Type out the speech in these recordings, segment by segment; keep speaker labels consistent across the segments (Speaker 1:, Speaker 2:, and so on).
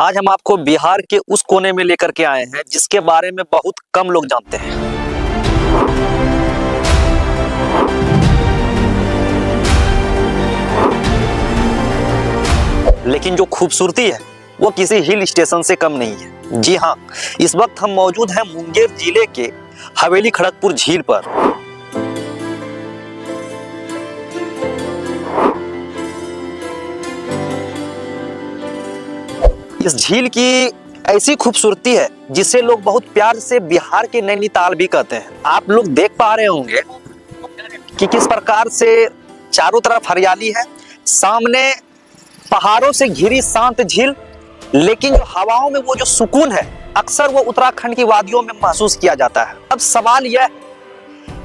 Speaker 1: आज हम आपको बिहार के उस कोने में लेकर के आए हैं जिसके बारे में बहुत कम लोग जानते हैं। लेकिन जो खूबसूरती है वो किसी हिल स्टेशन से कम नहीं है। जी हाँ, इस वक्त हम मौजूद हैं मुंगेर जिले के हवेली खड़गपुर झील पर। इस झील की ऐसी खूबसूरती है जिसे लोग बहुत प्यार से बिहार के नैनीताल भी कहते हैं। आप लोग देख पा रहे होंगे कि किस प्रकार से चारों तरफ हरियाली है, सामने पहाड़ों से घिरी शांत झील, लेकिन जो हवाओं में वो जो सुकून है अक्सर वो उत्तराखंड की वादियों में महसूस किया जाता है। अब सवाल यह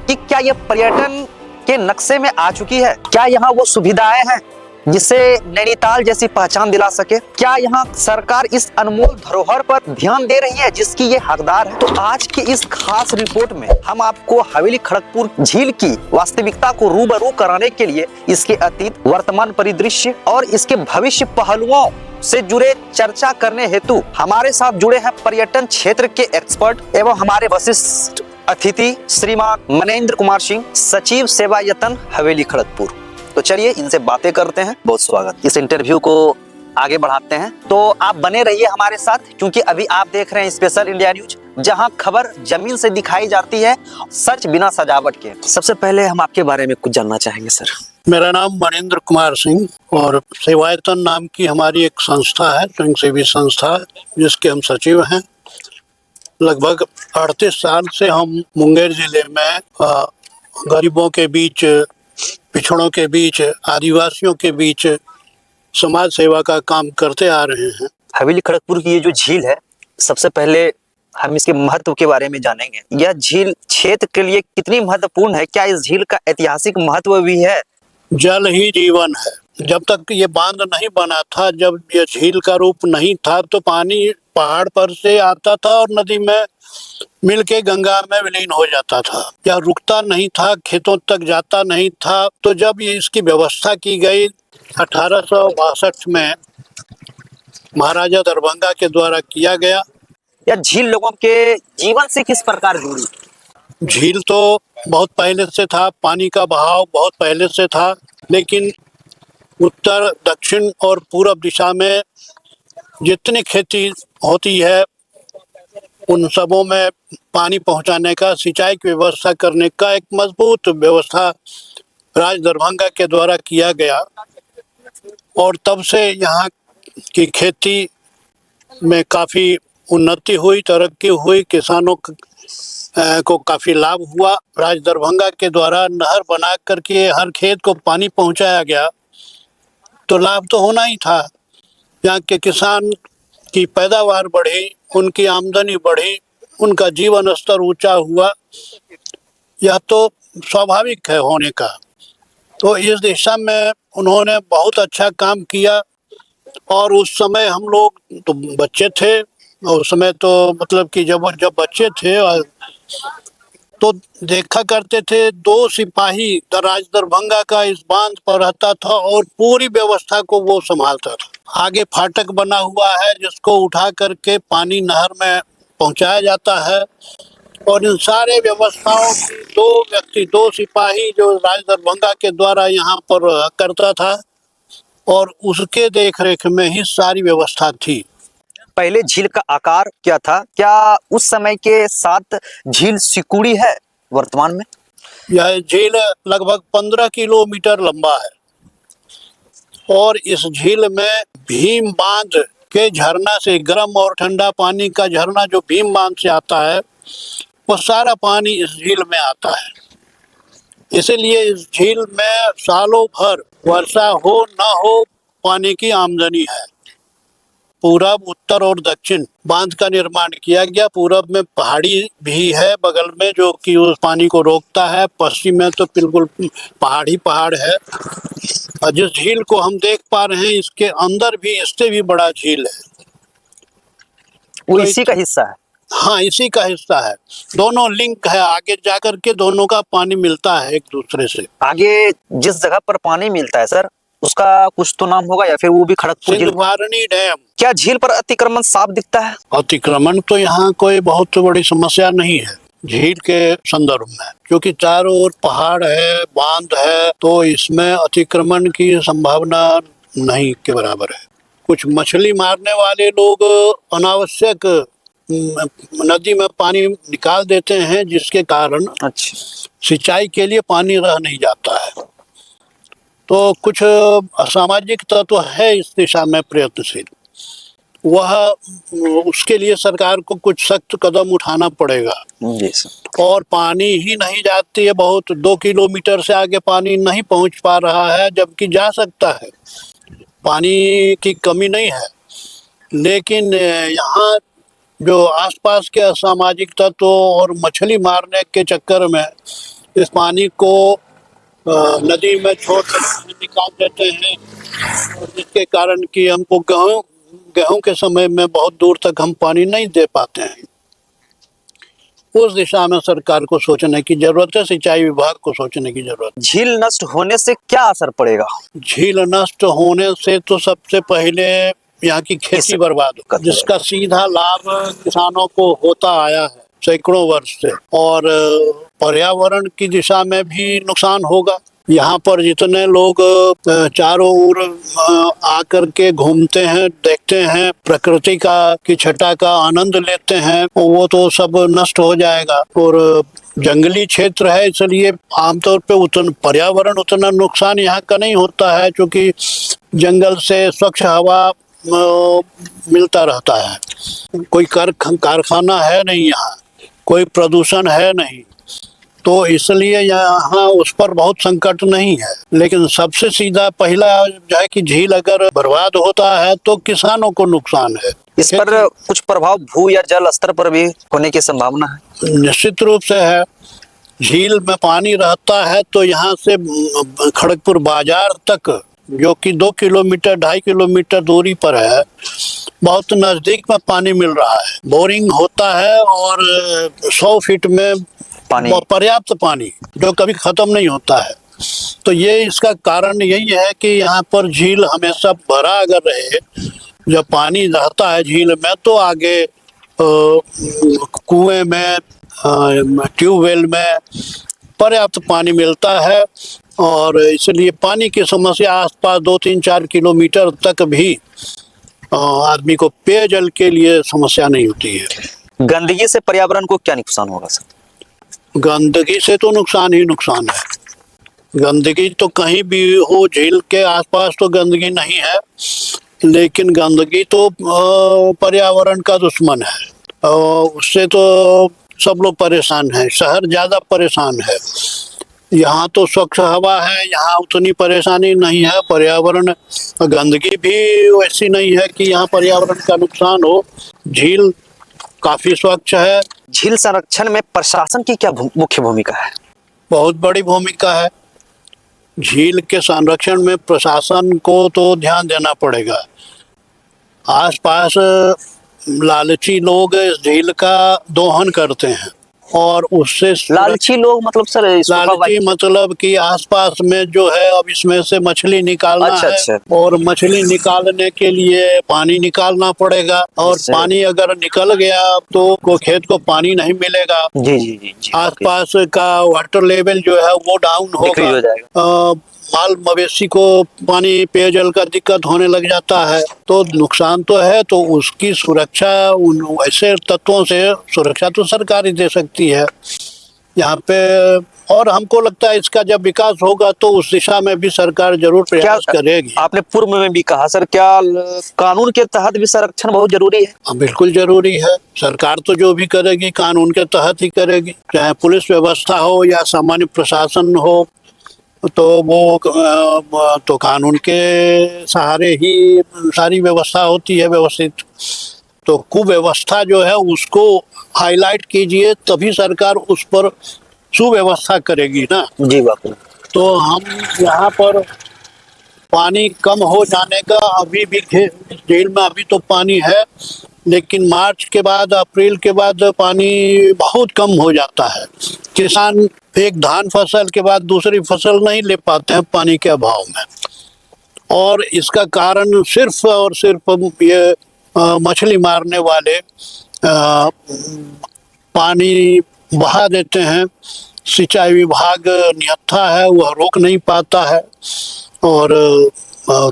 Speaker 1: कि क्या यह पर्यटन के नक्शे में आ चुकी है? क्या यहाँ वो सुविधाएं हैं जिसे नैनीताल जैसी पहचान दिला सके? क्या यहाँ सरकार इस अनमोल धरोहर पर ध्यान दे रही है जिसकी ये हकदार है? तो आज की इस खास रिपोर्ट में हम आपको हवेली खड़गपुर झील की वास्तविकता को रूबरू कराने के लिए इसके अतीत, वर्तमान परिदृश्य और इसके भविष्य पहलुओं से जुड़े चर्चा करने हेतु हमारे साथ जुड़े हैं पर्यटन क्षेत्र के एक्सपर्ट एवं हमारे वरिष्ठ अतिथि श्रीमान मनेंद्र कुमार सिंह, सचिव सेवा यतन हवेली खड़गपुर। तो चलिए इनसे बातें करते हैं। बहुत स्वागत। इस इंटरव्यू को आगे बढ़ाते हैं, तो आप बने रहिए हमारे साथ, क्योंकि अभी आप देख रहे हैं स्पेशल इंडिया न्यूज, जहां खबर जमीन से दिखाई जाती है, सच बिना सजावट के। सबसे पहले हम आपके बारे में कुछ जानना चाहेंगे सर।
Speaker 2: मेरा नाम मनेंद्र कुमार सिंह और सेवायतन नाम की हमारी एक संस्था है, स्वयंसेवी संस्था, जिसके हम सचिव हैं। लगभग 38 साल से हम मुंगेर जिले में गरीबों के बीच, पिछड़ों के बीच, आदिवासियों के बीच समाज सेवा का काम करते आ रहे हैं।
Speaker 1: हवेली खड़गपुर की ये जो झील है, सबसे पहले हम इसके महत्व के बारे में जानेंगे। यह झील क्षेत्र के लिए कितनी महत्वपूर्ण है? क्या इस झील का ऐतिहासिक महत्व भी है?
Speaker 2: जल ही जीवन है। जब तक ये बांध नहीं बना था, जब ये झील का रूप नहीं था, तो पानी पहाड़ पर से आता था और नदी में मिलके गंगा में विलीन हो जाता था। या रुकता नहीं था, खेतों तक जाता नहीं था। तो जब ये इसकी व्यवस्था की गई 1862 में महाराजा दरभंगा के द्वारा किया गया।
Speaker 1: यह झील लोगों के जीवन से किस प्रकार जुड़ी?
Speaker 2: झील तो बहुत पहले से था, पानी का बहाव बहुत पहले से था, लेकिन उत्तर, दक्षिण और पूर्व दिशा में जितनी खेती होती है उन सबों में पानी पहुंचाने का, सिंचाई की व्यवस्था करने का एक मजबूत व्यवस्था राज दरभंगा के द्वारा किया गया। और तब से यहाँ की खेती में काफ़ी उन्नति हुई, तरक्की हुई, किसानों को काफ़ी लाभ हुआ। राज दरभंगा के द्वारा नहर बना करके हर खेत को पानी पहुंचाया गया, तो लाभ तो होना ही था। यहाँ के किसान की पैदावार बढ़ी, उनकी आमदनी बढ़ी, उनका जीवन स्तर ऊंचा हुआ। यह तो स्वाभाविक है होने का। तो इस दिशा में उन्होंने बहुत अच्छा काम किया। और उस समय हम लोग तो बच्चे थे, उस समय तो मतलब कि जब बच्चे थे तो देखा करते थे, 2 सिपाही राज दरभंगा का इस बांध पर रहता था और पूरी व्यवस्था को वो संभालता था। आगे फाटक बना हुआ है जिसको उठा करके पानी नहर में पहुंचाया जाता है। और इन सारे व्यवस्थाओं की 2 व्यक्ति, 2 सिपाही जो राज दरभंगा के द्वारा यहाँ पर करता था, और उसके देखरेख में ही सारी व्यवस्था थी।
Speaker 1: पहले झील का आकार क्या था? क्या उस समय के साथ झील सिकुड़ी है वर्तमान में?
Speaker 2: यह झील लगभग 15 किलोमीटर लंबा है और इस झील में भीम बांध के झरना से, गर्म और ठंडा पानी का झरना जो भीम बांध से आता है, वो सारा पानी इस झील में आता है। इसीलिए इस झील में सालों भर वर्षा हो न हो पानी की आमदनी है। पूरब, उत्तर और दक्षिण बांध का निर्माण किया गया। पूरब में पहाड़ी भी है बगल में, जो कि उस पानी को रोकता है। पश्चिम में तो बिल्कुल पहाड़ ही पहाड़ है। और जिस झील को हम देख पा रहे हैं, इसके अंदर भी इससे भी बड़ा झील है।
Speaker 1: वो इसी का हिस्सा है?
Speaker 2: हाँ, इसी का हिस्सा है। दोनों लिंक है, आगे जाकर के दोनों का पानी मिलता है एक दूसरे से।
Speaker 1: आगे जिस जगह पर पानी मिलता है सर, उसका कुछ तो नाम होगा, या फिर वो भी खड़गपुर जिले?
Speaker 2: सिंधवारणी डैम।
Speaker 1: क्या झील पर अतिक्रमण साफ दिखता है?
Speaker 2: अतिक्रमण तो यहाँ कोई बहुत बड़ी समस्या नहीं है झील के संदर्भ में, क्योंकि चारों ओर पहाड़ है, बांध है, तो इसमें अतिक्रमण की संभावना नहीं के बराबर है। कुछ मछली मारने वाले लोग अनावश्यक नदी में पानी निकाल देते हैं, जिसके कारण
Speaker 1: अच्छा।
Speaker 2: सिंचाई के लिए पानी रह नहीं जाता है। तो कुछ असामाजिक तत्व है इस दिशा में प्रयत्नशील, वह उसके लिए सरकार को कुछ सख्त कदम उठाना पड़ेगा।
Speaker 1: जी सर।
Speaker 2: और पानी ही नहीं जाती है, बहुत 2 किलोमीटर से आगे पानी नहीं पहुंच पा रहा है, जबकि जा सकता है, पानी की कमी नहीं है। लेकिन यहाँ जो आसपास के असामाजिक तत्व और मछली मारने के चक्कर में इस पानी को नदी में छोड़ कर निकाल देते हैं, जिसके कारण कि हमको गेहूं के समय में बहुत दूर तक हम पानी नहीं दे पाते हैं। उस दिशा में सरकार को सोचने की जरूरत है, सिंचाई विभाग को सोचने की जरूरत है।
Speaker 1: झील नष्ट होने से क्या असर पड़ेगा?
Speaker 2: झील नष्ट होने से तो सबसे पहले यहाँ की खेती बर्बाद हो, जिसका सीधा लाभ किसानों को होता आया है सैकड़ों वर्ष से, और पर्यावरण की दिशा में भी नुकसान होगा। यहाँ पर जितने लोग चारों ओर आकर के घूमते हैं, देखते हैं, प्रकृति की छटा का आनंद लेते हैं, वो तो सब नष्ट हो जाएगा। और जंगली क्षेत्र है, इसलिए आमतौर पे उतना पर्यावरण उतना नुकसान यहाँ का नहीं होता है, क्योंकि जंगल से स्वच्छ हवा मिलता रहता है। कोई कारखाना है नहीं यहाँ, कोई प्रदूषण है नहीं, तो इसलिए यहाँ उस पर बहुत संकट नहीं है। लेकिन सबसे सीधा पहला जो है कि झील अगर बर्बाद होता है तो किसानों को नुकसान है।
Speaker 1: इस पर कुछ प्रभाव भू या जल स्तर पर भी होने की संभावना है?
Speaker 2: निश्चित रूप से है। झील में पानी रहता है तो यहाँ से खड़गपुर बाजार तक, जो कि 2 किलोमीटर 2.5 किलोमीटर दूरी पर है, बहुत नजदीक में पानी मिल रहा है। बोरिंग होता है और 100 फीट में पर्याप्त पानी, जो कभी खत्म नहीं होता है। तो ये इसका कारण यही है कि यहाँ पर झील हमेशा भरा अगर रहे, जब पानी रहता है झील में, तो आगे कुएं में, ट्यूबवेल में पर्याप्त पानी मिलता है, और इसलिए पानी की समस्या आसपास 2-3-4 किलोमीटर तक भी आदमी को पेयजल के लिए समस्या नहीं होती है।
Speaker 1: गंदगी से पर्यावरण को क्या नुकसान होगा सर?
Speaker 2: गंदगी से तो नुकसान ही नुकसान है। गंदगी तो कहीं भी हो, झील के आसपास तो गंदगी नहीं है, लेकिन गंदगी तो पर्यावरण का दुश्मन है, उससे तो सब लोग परेशान हैं। शहर ज़्यादा परेशान है, यहाँ तो स्वच्छ हवा है, यहाँ उतनी परेशानी नहीं है। पर्यावरण गंदगी भी वैसी नहीं है कि यहाँ पर्यावरण का नुकसान हो। झील काफी स्वच्छ है।
Speaker 1: झील संरक्षण में प्रशासन की क्या मुख्य भूमिका है?
Speaker 2: बहुत बड़ी भूमिका है। झील के संरक्षण में प्रशासन को तो ध्यान देना पड़ेगा। आसपास लालची लोग इस झील का दोहन करते हैं, और उससे
Speaker 1: लालची लोग मतलब सर?
Speaker 2: लालची मतलब कि आसपास में जो है, अब इसमें से मछली निकालना है, और मछली निकालने के लिए पानी निकालना पड़ेगा, और पानी अगर निकल गया तो खेत को पानी नहीं मिलेगा।
Speaker 1: जी जी जी, जी।
Speaker 2: आसपास का वाटर लेवल जो है वो डाउन होगा, माल मवेशी को पानी पेयजल का दिक्कत होने लग जाता है, तो नुकसान तो है। तो उसकी सुरक्षा उन ऐसे तत्वों से सुरक्षा तो सरकार ही दे सकती है यहाँ पे। और हमको लगता है इसका जब विकास होगा तो उस दिशा में भी सरकार जरूर प्रयास करेगी।
Speaker 1: आपने पूर्व में भी कहा सर, क्या कानून के तहत भी संरक्षण बहुत जरूरी है?
Speaker 2: बिल्कुल जरूरी है। सरकार तो जो भी करेगी कानून के तहत ही करेगी, चाहे पुलिस व्यवस्था हो या सामान्य प्रशासन हो, तो वो तो कानून के सहारे ही सारी व्यवस्था होती है व्यवस्थित। तो कुव्यवस्था जो है उसको हाईलाइट कीजिए, तभी सरकार उस पर सुव्यवस्था करेगी ना।
Speaker 1: जी बात।
Speaker 2: तो हम यहाँ पर पानी कम हो जाने का, अभी भी झील में अभी तो पानी है, लेकिन मार्च के बाद, अप्रैल के बाद पानी बहुत कम हो जाता है। किसान एक धान फसल के बाद दूसरी फसल नहीं ले पाते हैं पानी के अभाव में। और इसका कारण सिर्फ और सिर्फ ये मछली मारने वाले पानी बहा देते हैं। सिंचाई विभाग निहत्था है, वह रोक नहीं पाता है और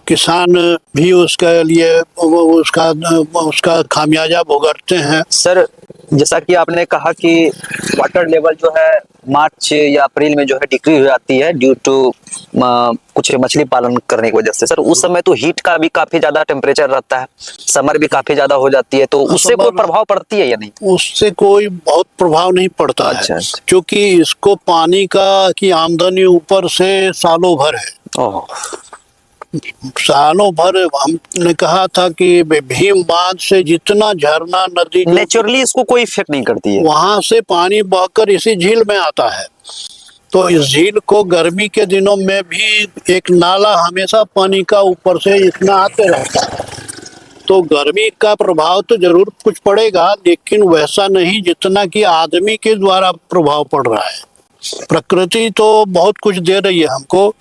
Speaker 2: किसान भी उसके लिए उसका खामियाजा भुगतते हैं।
Speaker 1: सर, जैसा कि आपने कहा कि वाटर लेवल जो है मार्च या अप्रैल में जो है डिक्रीज हो जाती है ड्यू टू कुछ मछली पालन करने की वजह से। सर, उस समय तो हीट का भी काफी ज्यादा टेम्परेचर रहता है, समर भी काफी ज्यादा हो जाती है, तो उससे कोई प्रभाव पड़ती है या नहीं?
Speaker 2: उससे कोई बहुत प्रभाव नहीं पड़ता है।
Speaker 1: अच्छा।
Speaker 2: क्योंकि इसको पानी की आमदनी ऊपर से सालों भर है।
Speaker 1: ओह,
Speaker 2: सालों भर हमने कहा था कि भीम बांध से जितना झरना नदी
Speaker 1: नेचुरली इसको कोई इफेक्ट नहीं करती है,
Speaker 2: वहां से पानी बहकर इसी झील में आता है। तो इस झील को गर्मी के दिनों में भी एक नाला हमेशा पानी का ऊपर से इतना आते रहता है। तो गर्मी का प्रभाव तो जरूर कुछ पड़ेगा, लेकिन वैसा नहीं जितना कि आदमी के द्वारा प्रभाव पड़ रहा है। प्रकृति तो बहुत कुछ दे रही है हमको,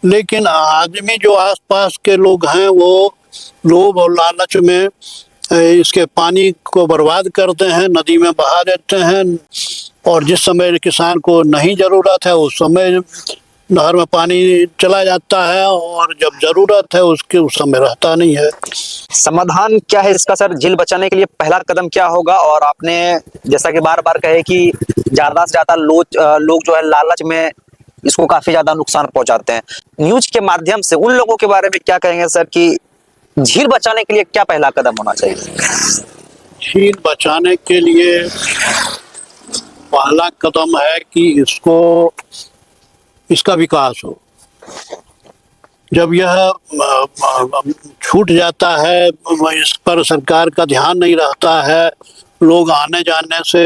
Speaker 2: लेकिन आदमी जो आसपास के लोग हैं वो लोभ और लालच में इसके पानी को बर्बाद करते हैं, नदी में बहा देते हैं। और जिस समय किसान को नहीं जरूरत है उस समय नहर में पानी चला जाता है, और जब जरूरत है उसके उस समय रहता नहीं है।
Speaker 1: समाधान क्या है इसका सर? झील बचाने के लिए पहला कदम क्या होगा? और आपने जैसा कि बार बार कहे कि ज्यादा से ज्यादा लोग जो है लालच में इसको काफी ज्यादा नुकसान पहुंचाते हैं, न्यूज के माध्यम से उन लोगों के बारे में क्या कहेंगे सर कि झील बचाने के लिए क्या पहला कदम होना चाहिए?
Speaker 2: झील बचाने के लिए पहला कदम है कि इसका विकास हो। जब यह छूट जाता है, इस पर सरकार का ध्यान नहीं रहता है, लोग आने जाने से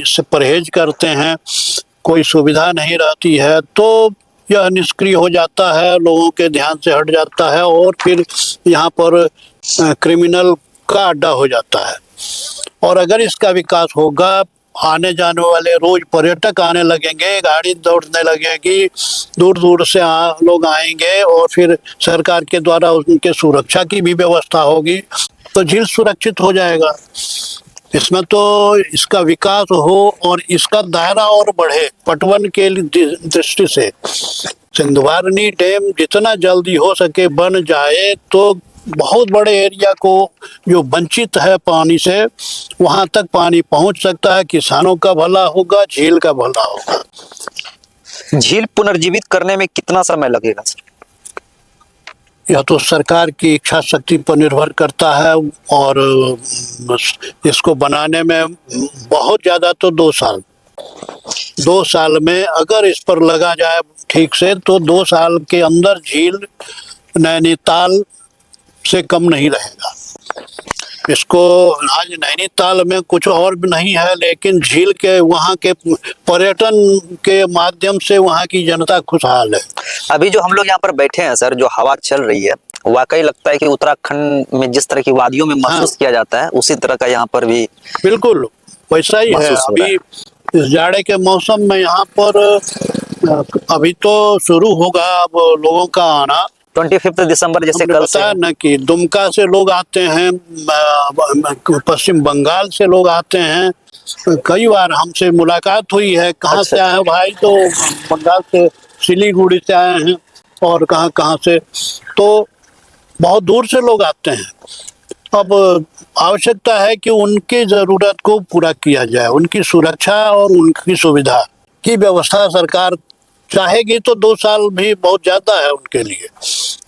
Speaker 2: इससे परहेज करते हैं, कोई सुविधा नहीं रहती है, तो यह निष्क्रिय हो जाता है, लोगों के ध्यान से हट जाता है और फिर यहाँ पर क्रिमिनल का अड्डा हो जाता है। और अगर इसका विकास होगा, आने जाने वाले रोज पर्यटक आने लगेंगे, गाड़ी दौड़ने लगेगी, दूर दूर से लोग आएंगे और फिर सरकार के द्वारा उनके सुरक्षा की भी व्यवस्था होगी, तो झील सुरक्षित हो जाएगा। इसमें तो इसका विकास हो और इसका दायरा और बढ़े। पटवन के दृष्टि से सिंधुवारनी डैम जितना जल्दी हो सके बन जाए तो बहुत बड़े एरिया को जो वंचित है पानी से, वहां तक पानी पहुंच सकता है। किसानों का भला होगा, झील का भला होगा।
Speaker 1: झील पुनर्जीवित करने में कितना समय लगेगा सर?
Speaker 2: यह तो सरकार की इच्छा शक्ति पर निर्भर करता है, और इसको बनाने में बहुत ज्यादा तो 2 साल। 2 साल में अगर इस पर लगा जाए ठीक से तो 2 साल के अंदर झील नैनीताल से कम नहीं रहेगा। इसको आज नैनीताल में कुछ और भी नहीं है, लेकिन झील के वहाँ के पर्यटन के माध्यम से वहाँ की जनता खुशहाल है।
Speaker 1: अभी जो हम लोग यहाँ पर बैठे हैं सर, जो हवा चल रही है, वाकई लगता है कि उत्तराखंड में जिस तरह की वादियों में महसूस किया जाता है उसी तरह का यहाँ पर भी
Speaker 2: बिल्कुल वैसा ही है। अभी इस जाड़े के मौसम में यहाँ पर अभी तो शुरू होगा अब लोगों का आना।
Speaker 1: 25 दिसंबर जैसे कल से
Speaker 2: बताया न कि दुमका से लोग आते हैं, पश्चिम बंगाल से लोग आते हैं। कई बार हमसे मुलाकात हुई है, कहाँ से आए हैं भाई, तो बंगाल से सिलीगुड़ी से आए हैं और कहाँ कहाँ से, तो बहुत दूर से लोग आते हैं। अब आवश्यकता है कि उनकी ज़रूरत को पूरा किया जाए, उनकी सुरक्षा और उनकी सुविधा की व्यवस्था सरकार चाहेगी तो 2 साल भी बहुत ज़्यादा है उनके लिए,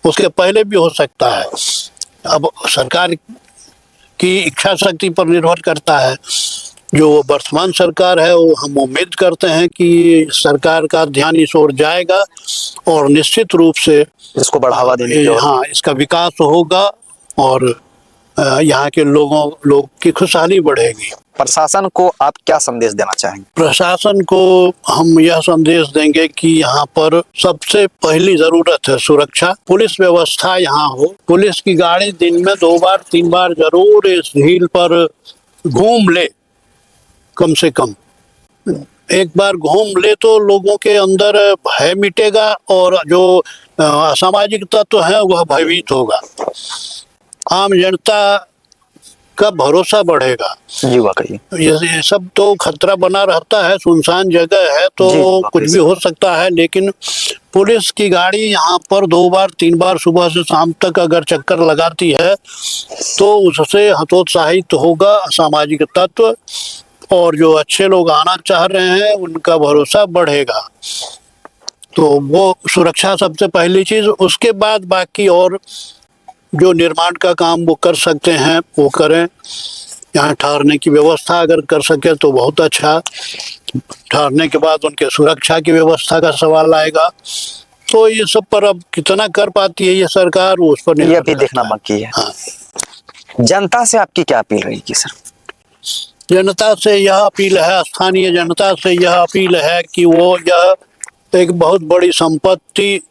Speaker 2: उसके पहले भी हो सकता है। अब सरकार की इच्छा शक्ति पर निर्भर करता है। जो वर्तमान सरकार है वो हम उम्मीद करते हैं कि सरकार का ध्यान इस ओर जाएगा और निश्चित रूप से
Speaker 1: इसको बढ़ावा देने की,
Speaker 2: हाँ, इसका विकास होगा और यहाँ के लोग की खुशहाली बढ़ेगी।
Speaker 1: प्रशासन को आप क्या संदेश देना चाहेंगे?
Speaker 2: प्रशासन को हम यह संदेश देंगे कि यहाँ पर सबसे पहली जरूरत है सुरक्षा। पुलिस व्यवस्था यहाँ हो, पुलिस की गाड़ी दिन में 2 बार 3 बार जरूर इस झील पर घूम ले कम से कम। एक बार घूम ले तो लोगों के अंदर भय मिटेगा और जो असामाजिक तत्व है वह भयभीत होगा। आम जनता का भरोसा बढ़ेगा।
Speaker 1: जी वाकई।
Speaker 2: ये सब तो खतरा बना रहता है, सुनसान जगह है तो
Speaker 1: जी, वाकई
Speaker 2: कुछ भी
Speaker 1: से।
Speaker 2: हो सकता है, लेकिन पुलिस की गाड़ी यहाँ पर 2 बार 3 बार सुबह से शाम तक अगर चक्कर लगाती है तो उससे हतोत्साहित होगा असामाजिक तत्व, और जो अच्छे लोग आना चाह रहे हैं उनका भरोसा बढ़ेगा। तो वो सुरक्षा सबसे पहली चीज, उसके बाद बाकी और जो निर्माण का काम वो कर सकते हैं वो करें। यहाँ ठहरने की व्यवस्था अगर कर सके तो बहुत अच्छा। ठहरने के बाद उनके सुरक्षा की व्यवस्था का सवाल आएगा। तो ये सब पर अब कितना कर पाती है ये सरकार, उस पर
Speaker 1: ये
Speaker 2: निर्भर
Speaker 1: भी देखना
Speaker 2: करता है।
Speaker 1: बाकी है।
Speaker 2: हाँ।
Speaker 1: जनता से आपकी क्या अपील रहेगी सर?
Speaker 2: जनता से यह अपील है, स्थानीय जनता से यह अपील है कि वो यह एक बहुत बड़ी संपत्ति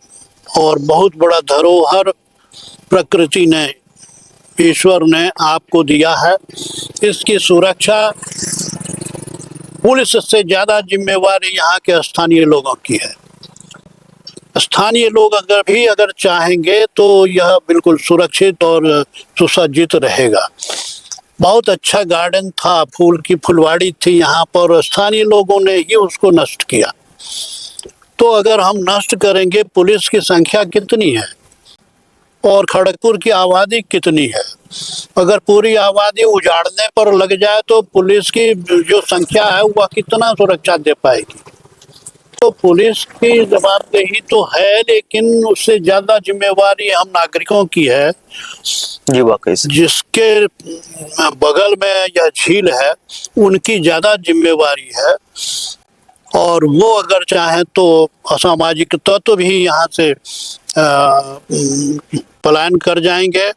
Speaker 2: और बहुत बड़ा धरोहर प्रकृति ने, ईश्वर ने आपको दिया है। इसकी सुरक्षा पुलिस से ज्यादा जिम्मेवारी यहाँ के स्थानीय लोगों की है। स्थानीय लोग अगर चाहेंगे तो यह बिल्कुल सुरक्षित और सुसज्जित रहेगा। बहुत अच्छा गार्डन था, फूल की फुलवाड़ी थी यहाँ पर, स्थानीय लोगों ने ही उसको नष्ट किया। तो अगर हम नष्ट करेंगे, पुलिस की संख्या कितनी है और खड़गपुर की आबादी कितनी है, अगर पूरी आबादी उजाड़ने पर लग जाए तो पुलिस की जो संख्या है वह कितना सुरक्षा दे पाएगी। तो पुलिस की जवाबदेही तो है, लेकिन उससे ज्यादा जिम्मेवारी हम नागरिकों की है।
Speaker 1: जी वाकई से।
Speaker 2: जिसके बगल में यह झील है उनकी ज्यादा जिम्मेवारी है, और वो अगर चाहें तो असामाजिक तत्व भी यहाँ से पलायन कर जाएंगे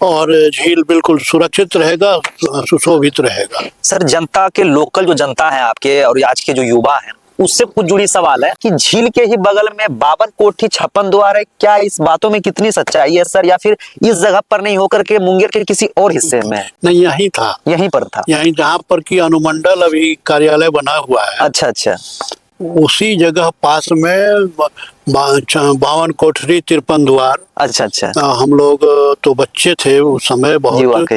Speaker 2: और झील बिल्कुल सुरक्षित रहेगा, सुशोभित रहेगा।
Speaker 1: सर, जनता के लोकल जो जनता है आपके और आज के जो युवा हैं उससे कुछ जुड़ी सवाल है कि झील के ही बगल में 52 कोठी 56 द्वार है, क्या इस बातों में कितनी सच्चाई है सर, या फिर इस जगह पर नहीं होकर के मुंगेर के किसी और हिस्से में है?
Speaker 2: नहीं, यही था,
Speaker 1: यहीं पर था,
Speaker 2: यहीं जहाँ पर की अनुमंडल अभी कार्यालय बना हुआ है।
Speaker 1: अच्छा अच्छा।
Speaker 2: उसी जगह पास में 52 कोठरी 53 द्वार।
Speaker 1: अच्छा अच्छा।
Speaker 2: हम लोग तो बच्चे थे उस समय, बहुत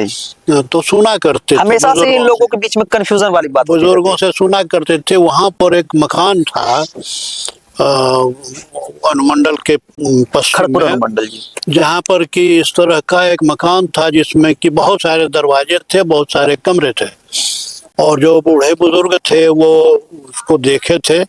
Speaker 2: तो सुना करते थे,
Speaker 1: हमेशा से इन लोगों के बीच में कंफ्यूजन वाली बात,
Speaker 2: बुजुर्गों से सुना करते थे। वहां पर एक मकान था अनुमंडल के पश्चिम में,
Speaker 1: अनुमंडल जी,
Speaker 2: जहाँ पर कि इस तरह का एक मकान था जिसमें कि बहुत सारे दरवाजे थे, बहुत सारे कमरे थे, और जो बूढ़े बुजुर्ग थे वो उसको देखे थे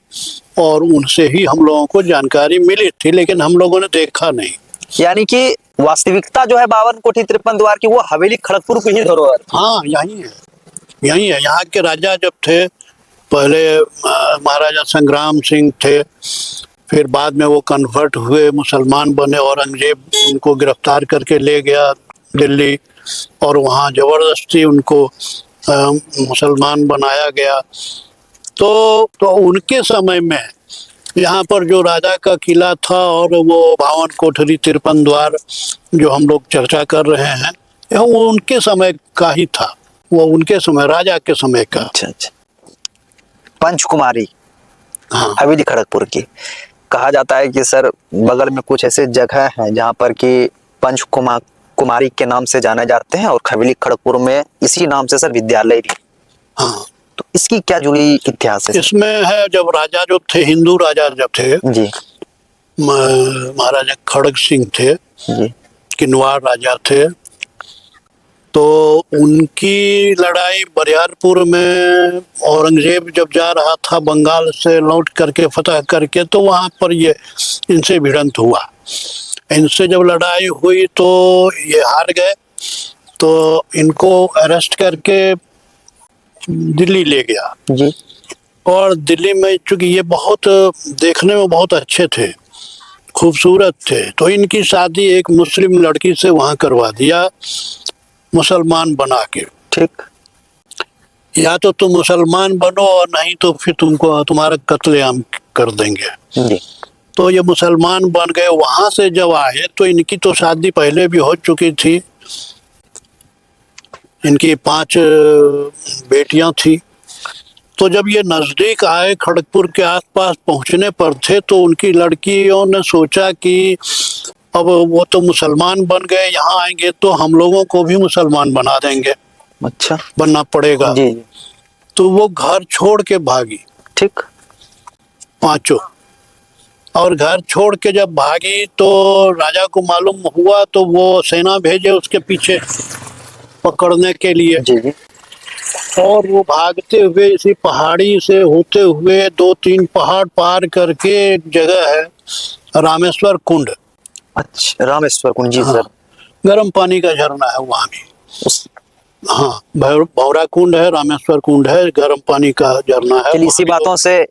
Speaker 2: और उनसे ही हम लोगों को जानकारी मिली थी, लेकिन हम लोगों ने देखा नहीं।
Speaker 1: यानी कि वास्तविकता जो है 52 कोठी 53 द्वार की, वो हवेली खड़गपुर की ही धरोहर।
Speaker 2: हाँ, यही है, यही है। यहाँ के राजा जब थे, पहले महाराजा संग्राम सिंह थे, फिर बाद में वो कन्वर्ट हुए, मुसलमान बने, औरंगजेब उनको गिरफ्तार करके ले गया दिल्ली और वहाँ जबरदस्ती उनको मुसलमान बनाया गया। तो उनके समय में यहाँ पर जो राजा का किला था और वो 52 कोठरी 53 द्वार जो हम लोग चर्चा कर रहे हैं, वो उनके समय का ही था, वो उनके समय, राजा के समय का।
Speaker 1: अच्छा अच्छा। पंचकुमारी,
Speaker 2: हाँ,
Speaker 1: हवेली खड़गपुर की। कहा जाता है कि सर बगल में कुछ ऐसे जगह हैं जहाँ पर कि कुमारी के नाम से जाने जाते हैं, और हवेली खड़गपुर में इसी नाम से सर विद्यालय भी।
Speaker 2: हाँ,
Speaker 1: तो इसकी क्या जुड़ी इतिहास है?
Speaker 2: इसमें है, जब राजा जो थे, हिंदू राजा जब थे
Speaker 1: जी,
Speaker 2: महाराजा खड़ग सिंह थे
Speaker 1: जी,
Speaker 2: किनवार राजा थे, तो उनकी लड़ाई बरियारपुर में औरंगजेब जब जा रहा था बंगाल से लौट करके फतह करके, तो वहाँ पर ये इनसे भिड़ंत हुआ। इनसे जब लड़ाई हुई तो ये हार गए, तो इनको अरेस्ट करके दिल्ली ले गया
Speaker 1: जी।
Speaker 2: और दिल्ली में चूंकि ये बहुत देखने में बहुत अच्छे थे, खूबसूरत थे, तो इनकी शादी एक मुस्लिम लड़की से वहाँ करवा दिया, मुसलमान बना के।
Speaker 1: ठीक,
Speaker 2: या तो तुम मुसलमान बनो और नहीं तो फिर तुमको तुम्हारा कत्लेआम कर देंगे।
Speaker 1: जी।
Speaker 2: तो ये मुसलमान बन गए। वहां से जब आए तो इनकी तो शादी पहले भी हो चुकी थी, इनकी 5 बेटियां थी, तो जब ये नजदीक आए, खड़गपुर के आसपास पहुंचने पर थे, तो उनकी लड़कियों ने सोचा कि अब वो तो मुसलमान बन गए, यहाँ आएंगे तो हम लोगों को भी मुसलमान बना देंगे,
Speaker 1: अच्छा।
Speaker 2: बनना पड़ेगा।
Speaker 1: जी जी।
Speaker 2: तो वो घर छोड़ के भागी
Speaker 1: ठीक।
Speaker 2: पांचों। और घर छोड़ के जब भागी तो राजा को मालूम हुआ, तो वो सेना भेजे उसके पीछे पकड़ने के लिए।
Speaker 1: जी जी।
Speaker 2: और वो भागते हुए इसी पहाड़ी से होते हुए 2-3 पहाड़ पार करके एक जगह है रामेश्वर कुंड।
Speaker 1: अच्छा, रामेश्वर कुंड। जी
Speaker 2: हाँ,
Speaker 1: सर।
Speaker 2: गर्म पानी का झरना है वहाँ भी।
Speaker 1: उस
Speaker 2: हाँ, भौरा कुंड है, रामेश्वर कुंड है, गर्म पानी का झरना है।
Speaker 1: चलिए, इसी बातों से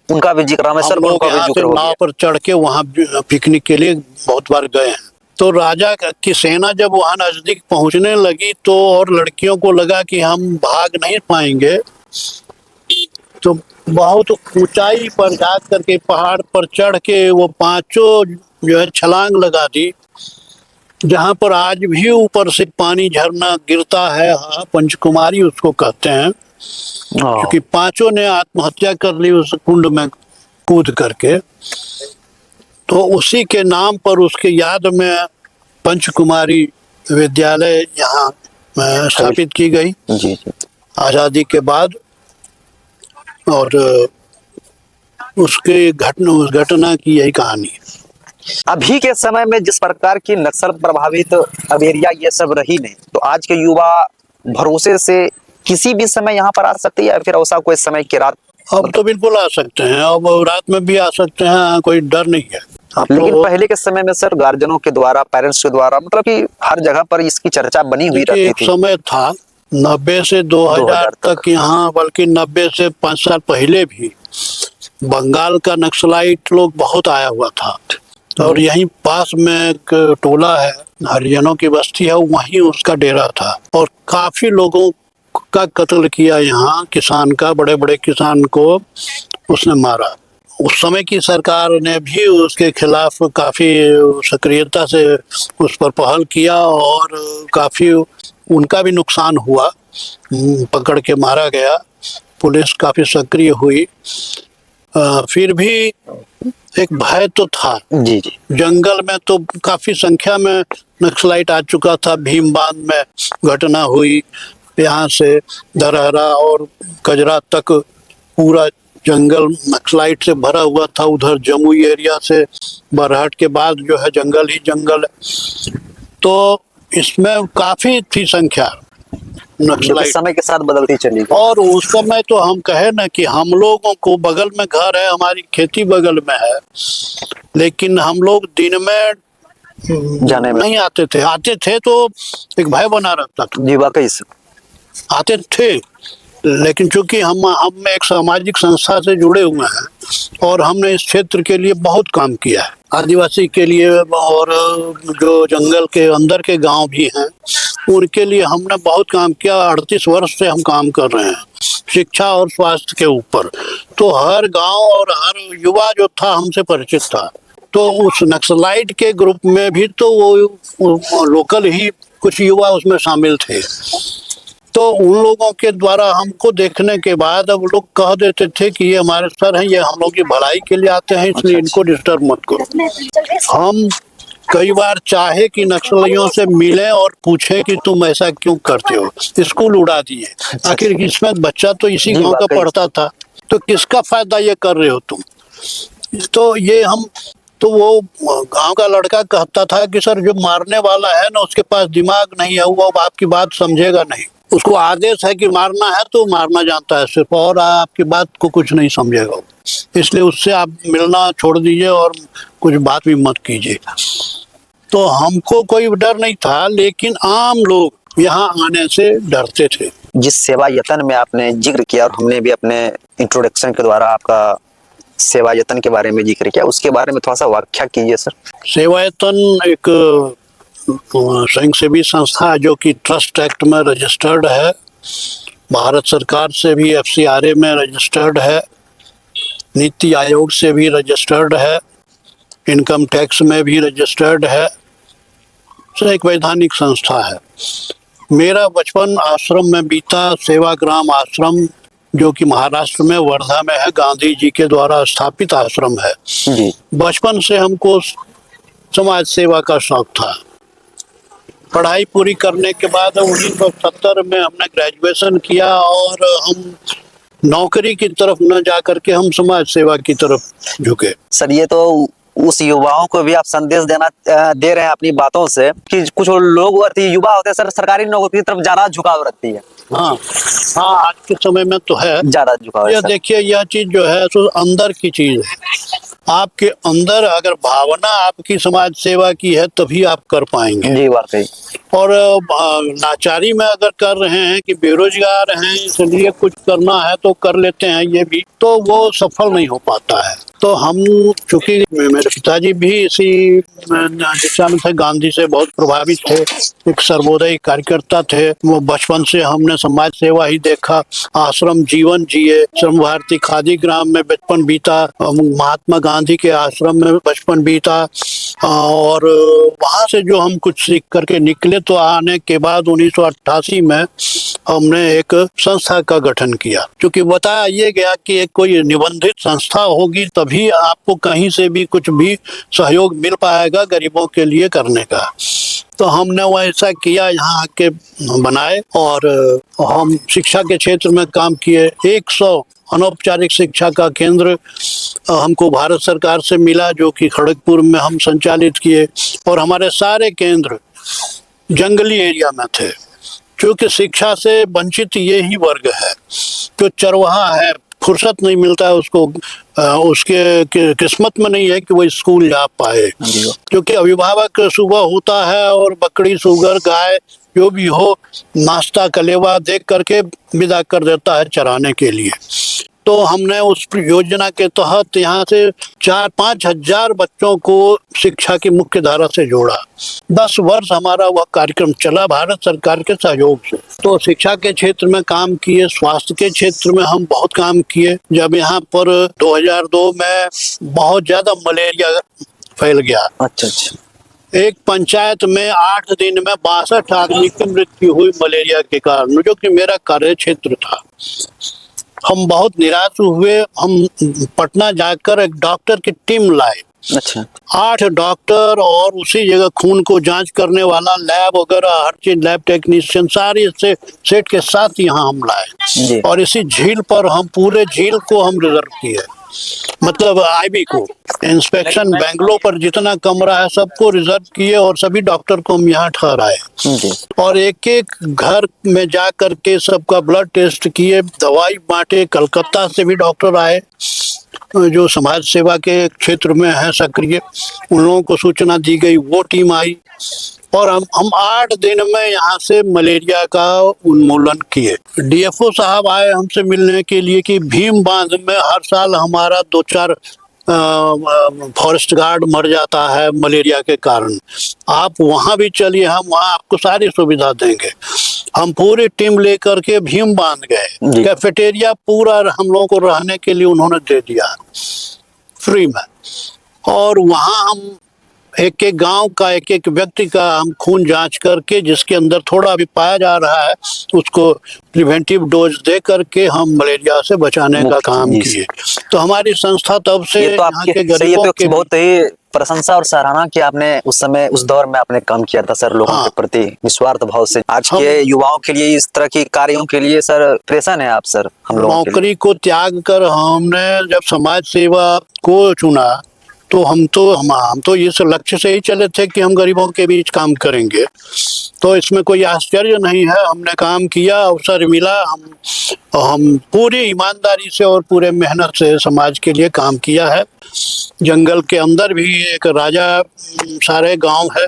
Speaker 1: उनका भी जिक्र, रामेश्वर
Speaker 2: हम
Speaker 1: कुंड
Speaker 2: लोग
Speaker 1: का भी
Speaker 2: यहाँ से
Speaker 1: जिक्र हो
Speaker 2: नाव
Speaker 1: गया।
Speaker 2: पर चढ़ के वहाँ पिकनिक के लिए बहुत बार गए हैं। तो राजा की सेना जब वहाँ नजदीक पहुँचने लगी, तो और लड़कियों को लगा कि हम भाग नहीं पाएंगे, तो बहुत ऊंचाई पर जा करके पहाड़ पर चढ़ के वो पांचों जो है छलांग लगा दी, जहाँ पर आज भी ऊपर से पानी झरना गिरता है। हाँ, पंचकुमारी उसको कहते हैं, क्योंकि पांचों ने आत्महत्या कर ली उस कुंड में कूद करके। तो उसी के नाम पर, उसके याद में पंचकुमारी विद्यालय यहाँ स्थापित की गई
Speaker 1: जी जी।
Speaker 2: आज़ादी के बाद। और उसके उस घटना की यही कहानी है।
Speaker 1: अभी के समय में जिस प्रकार की नक्सल प्रभावित अब एरिया ये सब रही नहीं, तो आज के युवा भरोसे से किसी भी समय यहाँ पर आ सकते हैं, या फिर ऐसा कोई समय की रात?
Speaker 2: अब तो बिल्कुल आ सकते हैं, अब रात में भी आ सकते हैं, कोई डर नहीं है।
Speaker 1: लेकिन पहले के समय में सर, गार्जियनों के द्वारा, पेरेंट्स के द्वारा, मतलब कि हर जगह पर इसकी चर्चा बनी हुई रहती
Speaker 2: एक
Speaker 1: थी।
Speaker 2: समय था 90 से 2000 तक यहाँ, बल्कि 90 से 5 साल पहले भी बंगाल का नक्सलाइट लोग बहुत आया हुआ था। और यहीं पास में एक टोला है, हरिजनों की बस्ती है, वहीं उसका डेरा था। और काफी लोगों का कत्ल किया यहाँ, किसान का, बड़े बड़े किसान को उसने मारा। उस समय की सरकार ने भी उसके खिलाफ काफी सक्रियता से उस पर पहल किया, और काफी उनका भी नुकसान हुआ, पकड़ के मारा गया, पुलिस काफी सक्रिय हुई। फिर भी एक भय तो था।
Speaker 1: जी जी।
Speaker 2: जंगल में तो काफी संख्या में नक्सलाइट आ चुका था। भीम बांध में घटना हुई, यहाँ से धरहरा और कजरा तक पूरा जंगल नक्सलाइट से भरा हुआ था। उधर जमुई एरिया से बरहट के बाद जो है जंगल ही जंगल है। तो इसमें काफी थी संख्या नक्सलाइट,
Speaker 1: समय के साथ बदलती चली गई।
Speaker 2: और उस समय तो हम कहे ना कि हम लोगों को बगल में घर है, हमारी खेती बगल में है, लेकिन हम लोग दिन में
Speaker 1: जाने में
Speaker 2: नहीं आते थे तो एक भय बना रहता था।
Speaker 1: जी, वाकई से
Speaker 2: आते थे, लेकिन चूंकि हम एक सामाजिक संस्था से जुड़े हुए हैं और हमने इस क्षेत्र के लिए बहुत काम किया है, आदिवासी के लिए, और जो जंगल के अंदर के गांव भी हैं उनके लिए हमने बहुत काम किया। 38 वर्ष से हम काम कर रहे हैं शिक्षा और स्वास्थ्य के ऊपर। तो हर गांव और हर युवा जो था हमसे परिचित था। तो उस नक्सलाइट के ग्रुप में भी तो वो लोकल ही कुछ युवा उसमें शामिल थे। तो उन लोगों के द्वारा हमको देखने के बाद अब लोग कह देते थे कि ये हमारे सर हैं, ये हम लोग की भलाई के लिए आते हैं, इसलिए इनको डिस्टर्ब मत करो। हम कई बार चाहे कि नक्सलियों से मिले और पूछे कि तुम ऐसा क्यों करते हो, स्कूल उड़ा दिए। आखिर इसमें बच्चा तो इसी गांव का पढ़ता था, तो किसका फायदा ये कर रहे हो तुम। तो ये हम, तो वो गांव का लड़का कहता था कि सर जो मारने वाला है ना उसके पास दिमाग नहीं है, वो आपकी बात समझेगा नहीं। उसको आदेश है कि मारना है तो मारना जानता है सिर्फ, और आपकी बात को कुछ नहीं समझेगा। इसलिए उससे आप मिलना छोड़ दीजिए और कुछ बात भी मत कीजिए। तो हमको कोई डर नहीं था, लेकिन आम लोग यहाँ आने से डरते थे।
Speaker 1: जिस सेवा यत्न में आपने जिक्र किया, और हमने भी अपने इंट्रोडक्शन के द्वारा आपका सेवा यत्न के बारे में जिक्र किया, उसके बारे में थोड़ा सा व्याख्या कीजिए सर।
Speaker 2: सेवा यत्न एक स्वयं सेवी संस्था जो कि ट्रस्ट एक्ट में रजिस्टर्ड है, भारत सरकार से भी FCRA में रजिस्टर्ड है, नीति आयोग से भी रजिस्टर्ड है, इनकम टैक्स में भी रजिस्टर्ड है। एक वैधानिक संस्था है। मेरा बचपन आश्रम में बीता, सेवाग्राम आश्रम जो कि महाराष्ट्र में वर्धा में है, गांधी जी के द्वारा स्थापित आश्रम है।
Speaker 1: जी।
Speaker 2: बचपन से हमको समाज सेवा का शौक था। पढ़ाई पूरी करने के बाद 1970 में हमने ग्रेजुएशन किया और हम नौकरी की तरफ न जा करके हम समाज सेवा की तरफ झुके।
Speaker 1: सर ये तो उस युवाओं को भी आप संदेश दे रहे हैं अपनी बातों से कि कुछ लोग युवा होते हैं सर, सरकारी नौकरी की तरफ ज्यादा झुकाव रखती है।
Speaker 2: हाँ हाँ, आज के समय में तो है
Speaker 1: ज्यादा झुकाव।
Speaker 2: ये देखिए, यह चीज जो है तो अंदर की चीज है। आपके अंदर अगर भावना आपकी समाज सेवा की है तभी आप कर पाएंगे।
Speaker 1: जी वाकई।
Speaker 2: और लाचारी में अगर कर रहे हैं कि बेरोजगार हैं इसलिए कुछ करना है तो कर लेते हैं, ये भी तो वो सफल नहीं हो पाता है। तो हम, चूंकि मेरे पिताजी भी इसी दिशा में थे, गांधी से बहुत प्रभावित थे, एक सर्वोदय कार्यकर्ता थे। वो बचपन से हमने समाज सेवा ही देखा, आश्रम जीवन जिए, श्रम भारती खादी ग्राम में बचपन बीता, महात्मा गांधी के आश्रम में बचपन बीता, और वहां से जो हम कुछ सीख करके निकले तो आने के बाद 1988 में हमने एक संस्था का गठन किया। क्योंकि बताया ये गया कि एक कोई निबंधित संस्था होगी तभी आपको कहीं से भी कुछ भी सहयोग मिल पाएगा गरीबों के लिए करने का। तो हमने वैसा किया, यहाँ आके बनाए और हम शिक्षा के क्षेत्र में काम किए। 100 अनौपचारिक शिक्षा का केंद्र हमको भारत सरकार से मिला जो कि खड़गपुर में हम संचालित किए, और हमारे सारे केंद्र जंगली एरिया में थे। क्योंकि शिक्षा से वंचित ये ही वर्ग है जो चरवाहा है, फुर्सत नहीं मिलता है उसको, उसके किस्मत में नहीं है कि वो स्कूल जा पाए। क्योंकि अभिभावक सुबह होता है और बकरी सुगर गाय जो भी हो नाश्ता कलेवा देख करके विदा कर देता है चराने के लिए। तो हमने उस योजना के तहत यहाँ से 4-5 हजार बच्चों को शिक्षा की मुख्य धारा से जोड़ा। 10 वर्ष हमारा वह कार्यक्रम चला भारत सरकार के सहयोग से। तो शिक्षा के क्षेत्र में काम किए, स्वास्थ्य के क्षेत्र में हम बहुत काम किए। जब यहाँ पर 2002 में बहुत ज्यादा मलेरिया फैल गया, अच्छा, एक पंचायत में 8 दिन में 62 आदमी की मृत्यु हुई मलेरिया के कारण, जो कि मेरा कार्य क्षेत्र था। हम बहुत निराश हुए। हम पटना जाकर एक डॉक्टर की टीम लाए। अच्छा। 8 डॉक्टर और उसी जगह खून को जांच करने वाला लैब वगैरह हर चीज, लैब टेक्नीशियन सारी से सेट के साथ यहाँ हम लाए। और इसी झील पर हम पूरे झील को हम रिजर्व किए, मतलब आईबी को इंस्पेक्शन बेंगलोर पर जितना कमरा है सबको रिजर्व किए और सभी डॉक्टर को हम यहाँ ठहराए। और एक एक घर में जा करके सबका ब्लड टेस्ट किए, दवाई बांटे। कलकत्ता से भी डॉक्टर आए जो समाज सेवा के क्षेत्र में है सक्रिय, उन लोगों को सूचना दी गई, वो टीम आई और हम 8 दिन में यहाँ से मलेरिया का उन्मूलन किए। डीएफओ साहब आए हमसे मिलने के लिए कि भीम बांध में हर साल हमारा 2-4 फॉरेस्ट गार्ड मर जाता है मलेरिया के कारण, आप वहाँ भी चलिए, हम वहाँ आपको सारी सुविधा देंगे। हम पूरी टीम लेकर के भीम बांध गए। कैफेटेरिया पूरा हम लोगों को रहने के लिए उन्होंने दे दिया फ्री में। और वहाँ हम एक एक गांव का एक एक व्यक्ति का हम खून जांच करके जिसके अंदर थोड़ा भी पाया जा रहा है उसको प्रिवेंटिव डोज दे करके हम मलेरिया से बचाने का काम किए। तो हमारी संस्था तब से
Speaker 1: तो यहाँ के गरीबों के बहुत ही प्रशंसा और सराहना कि आपने उस समय उस दौर में आपने काम किया था सर, लोगों के प्रति निस्वार्थ भाव से। आज के युवाओं के लिए इस तरह की कार्यों के लिए सर प्रेषण है आप सर। हम लोग
Speaker 2: नौकरी को त्याग कर हमने जब समाज सेवा को चुना तो हम तो इस लक्ष्य से ही चले थे कि हम गरीबों के बीच काम करेंगे। तो इसमें कोई आश्चर्य नहीं है, हमने काम किया, अवसर मिला, हम पूरी ईमानदारी से और पूरे मेहनत से समाज के लिए काम किया है। जंगल के अंदर भी एक राजा सारे गांव है,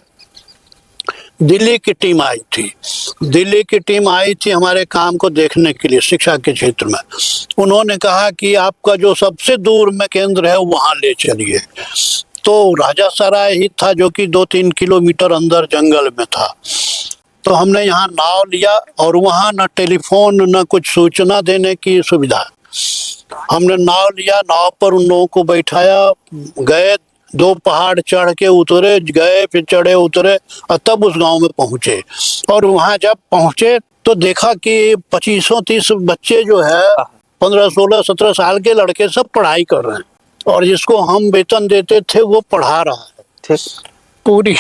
Speaker 2: दिल्ली की टीम आई थी हमारे काम को देखने के लिए शिक्षा के क्षेत्र में। उन्होंने कहा कि आपका जो सबसे दूर में केंद्र है वहां ले चलिए। तो राजा सराय ही था जो कि 2-3 किलोमीटर अंदर जंगल में था। तो हमने यहाँ नाव लिया और वहाँ न टेलीफोन न कुछ सूचना देने की सुविधा। हमने नाव लिया, नाव पर उन लोगों को बैठाया, गए, 2 पहाड़ चढ़ के उतरे, गए, फिर चढ़े उतरे और तब उस गांव में पहुंचे। और वहां जब पहुंचे तो देखा कि 25-30 बच्चे जो है 15, 16, 17 साल के लड़के सब पढ़ाई कर रहे हैं और जिसको हम वेतन देते थे वो पढ़ा रहा है।
Speaker 1: ठीक।
Speaker 2: पूरी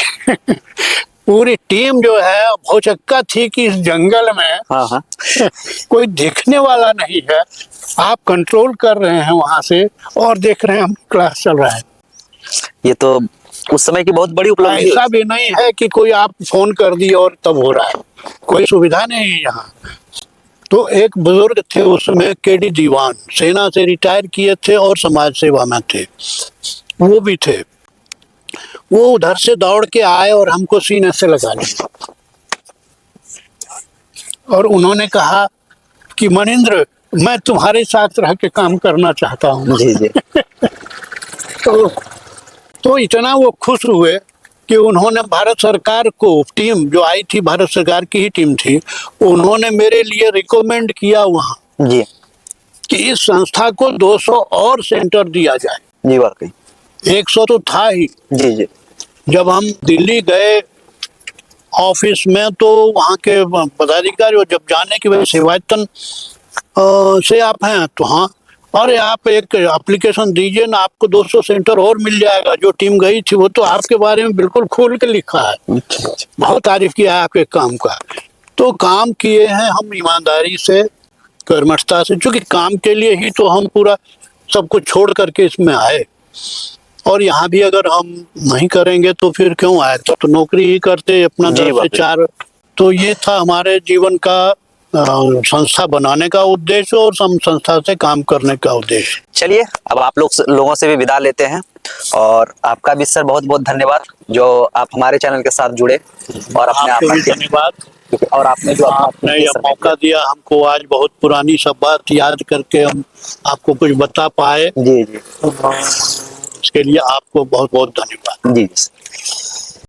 Speaker 2: पूरी टीम जो है भौचक्का थी कि इस जंगल में
Speaker 1: हाँ हाँ।
Speaker 2: कोई देखने वाला नहीं है, आप कंट्रोल कर रहे हैं वहां से और देख रहे हैं हम क्लास चल रहा है।
Speaker 1: ये तो उस समय की बहुत बड़ी उपलब्धि
Speaker 2: ऐसा भी नहीं है कि कोई आप फोन कर दिए और तब हो रहा है, कोई सुविधा नहीं है यहाँ। तो एक बुजुर्ग थे उसमें केडी दीवान, सेना से रिटायर किए थे और समाज सेवा में थे, वो भी थे। वो उधर से दौड़ के आए और हमको सीने से लगा लिया और उन्होंने कहा कि मनिंद्र, मैं तुम्हारे साथ रह के काम करना चाहता हूँ।
Speaker 1: जी जी।
Speaker 2: तो इतना वो खुश हुए कि उन्होंने भारत सरकार को, टीम जो आई थी भारत सरकार की ही टीम थी, उन्होंने मेरे लिए रिकमेंड किया वहाँ
Speaker 1: जी
Speaker 2: कि इस संस्था को 200 और सेंटर दिया जाए।
Speaker 1: जी वाकई।
Speaker 2: 100 तो था ही।
Speaker 1: जी जी।
Speaker 2: जब हम दिल्ली गए ऑफिस में तो वहाँ के पदाधिकारी जब जाने की वजह सेवायतन से आप हैं तो हाँ, अरे आप एक एप्लीकेशन दीजिए ना, आपको 200 सेंटर और मिल जाएगा। जो टीम गई थी वो तो आपके बारे में बिल्कुल खोल के लिखा है, बहुत तारीफ किया है आपके काम का। तो काम किए हैं हम ईमानदारी से, कर्मठता से, क्योंकि काम के लिए ही तो हम पूरा सब कुछ छोड़ करके इसमें आए। और यहाँ भी अगर हम नहीं करेंगे तो फिर क्यों आए, तो नौकरी ही करते अपना 10 से 4। तो ये था हमारे जीवन का संस्था बनाने का उद्देश्य और संस्था से काम करने का उद्देश्य।
Speaker 1: चलिए अब आप लोगों से भी विदा लेते हैं और आपका भी सर बहुत बहुत धन्यवाद जो आप हमारे चैनल के साथ जुड़े और अपने आप
Speaker 2: आपको भी धन्यवाद
Speaker 1: और आपने जो
Speaker 2: आपने यह मौका दिया हमको, आज बहुत पुरानी सब बात याद करके हम आपको कुछ बता पाए।
Speaker 1: जी जी।
Speaker 2: इसके लिए आपको बहुत बहुत धन्यवाद।
Speaker 1: जी।